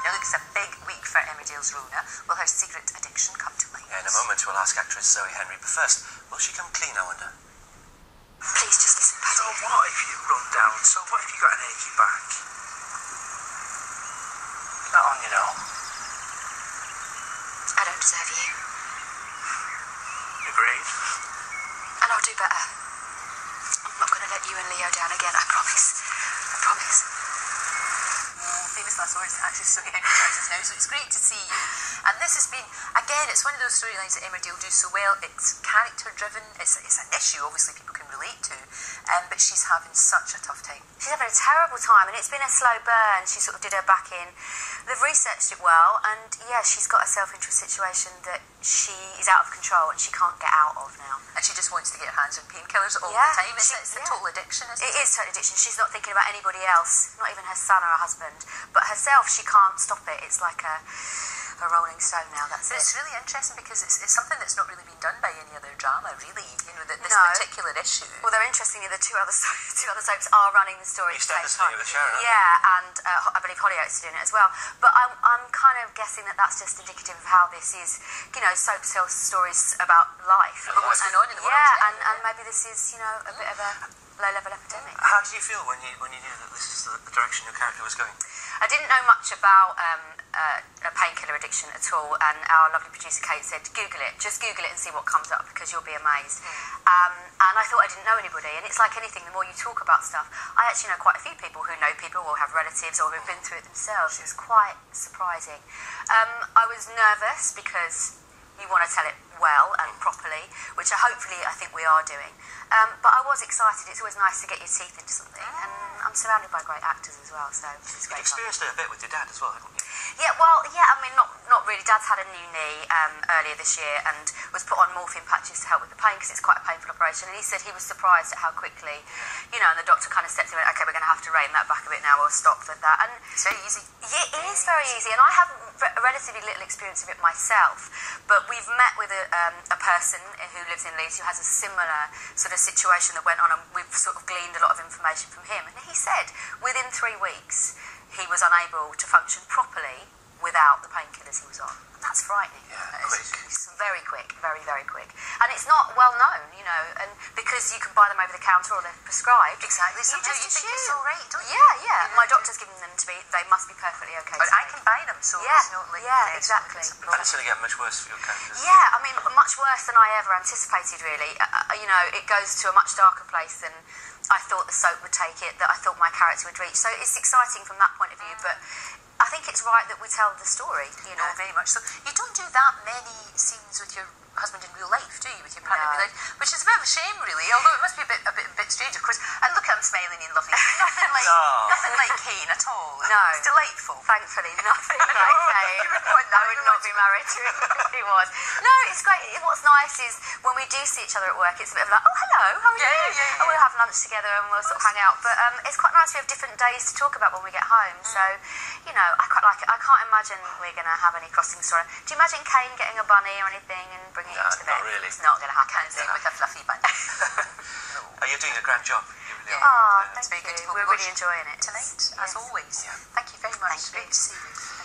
Now look, it's a big week for Emmerdale's Rhona. Will her secret addiction come to light? Yeah, in a moment we'll ask actress Zoe Henry, but first, will she come clean, I wonder? Please just listen, Paddy. So what if you run down? So what if you got an achy back? Not on, you know. I don't deserve you. Agreed. And I'll do better. I'm not going to let you and Leo down again, I promise. I promise. Famous last words, actress Zoe Henry joins us now, so it's great to see you. And this has been, again, it's one of those storylines that Emmerdale do so well. It's character-driven. It's an issue, obviously, people can relate to. But she's having such a tough time. She's having a terrible time, and it's been a slow burn. She sort of did her back in. They've researched it well, and yeah, she's got herself into a situation that she is out of control and she can't get out of now. And she just wants to get her hands on painkillers all the time. It's a total addiction, isn't it? It is total addiction. She's not thinking about anybody else, not even her son or her husband. But herself, she can't stop it. It's like a rolling stone now, that's but it. It's really interesting because it's something that's not really been done by any other drama, really, you know, this particular issue. Well, they're interestingly, the two other soaps are running the story at the same time. With Sharon, yeah, and I believe Hollyoaks are doing it as well. But I'm kind of guessing that that's just indicative of how this is, you know, soap tells stories about life. About what's going on in the world. Yeah, and maybe this is, you know, a bit of a low-level epidemic. How did you feel when you knew that this is the direction your character was going? I didn't know much about a painkiller addiction at all, and our lovely producer Kate said, Google it, just Google it and see what comes up because you'll be amazed. And I thought I didn't know anybody, and it's like anything, the more you talk about stuff, I actually know quite a few people who know people or have relatives or who've been through it themselves. It was quite surprising. I was nervous because you want to tell it well and properly, which I think we are doing. But I was excited. It's always nice to get your teeth into something, and I'm surrounded by great actors as well, so it's great. You experienced it a bit with your dad as well, haven't you? Yeah, well, yeah, I mean, not really. Dad's had a new knee earlier this year and was put on morphine patches to help with the pain because it's quite a painful operation, and he said he was surprised at how quickly, you know, and the doctor kind of stepped in and went, OK, we're going to have to rein that back a bit now, we'll stop with that. And it's very easy. Yeah, it is very easy, and I have relatively little experience of it myself, but we've met with a person who lives in Leeds who has a similar sort of situation that went on, and we've sort of gleaned a lot of information from him, and he said within 3 weeks he was unable to function properly without the painkillers he was on. That's frightening. Yeah, it's very quick, very, very quick. And it's not well known, you know, and because you can buy them over the counter or they're prescribed. Exactly. You just think it's all right, don't you? Yeah. My doctor's given them to me. They must be perfectly okay. But I can buy them, so it's not like... Yeah, exactly. And it's going to get much worse for your characters. Yeah, I mean, much worse than I ever anticipated, really. You know, it goes to a much darker place than I thought the soap would take it, that I thought my character would reach. So it's exciting from that point of view, but I think it's right that we tell the story, you know. Very much so. You don't do that many scenes with your husband in real life, do you? With your partner in real life, which is a bit of a shame, really. Although it must be a bit strange, of course. And look, I'm smiling and lovely. Nothing like Kane at all. No, it's delightful. Thankfully, nothing like Kane. I would not be married to him if he was. No, it's great. What's nice is when we do see each other at work, it's a bit of like, oh, hello, how are you? Yeah. And we'll have lunch together and we'll sort of hang out. But it's quite nice we have different days to talk about when we get home. So, you know, I quite like it. I can't imagine we're going to have any crossing story. Do you imagine Kane getting a bunny or anything and bringing it into the bed? Not really. It's not going to happen. With a fluffy bunny. You're doing a grand job. You really are. Oh, It's thank very good you. to We're really enjoying it. Tonight, Yes. as always. Thank you very much. Thank you. Great to see you.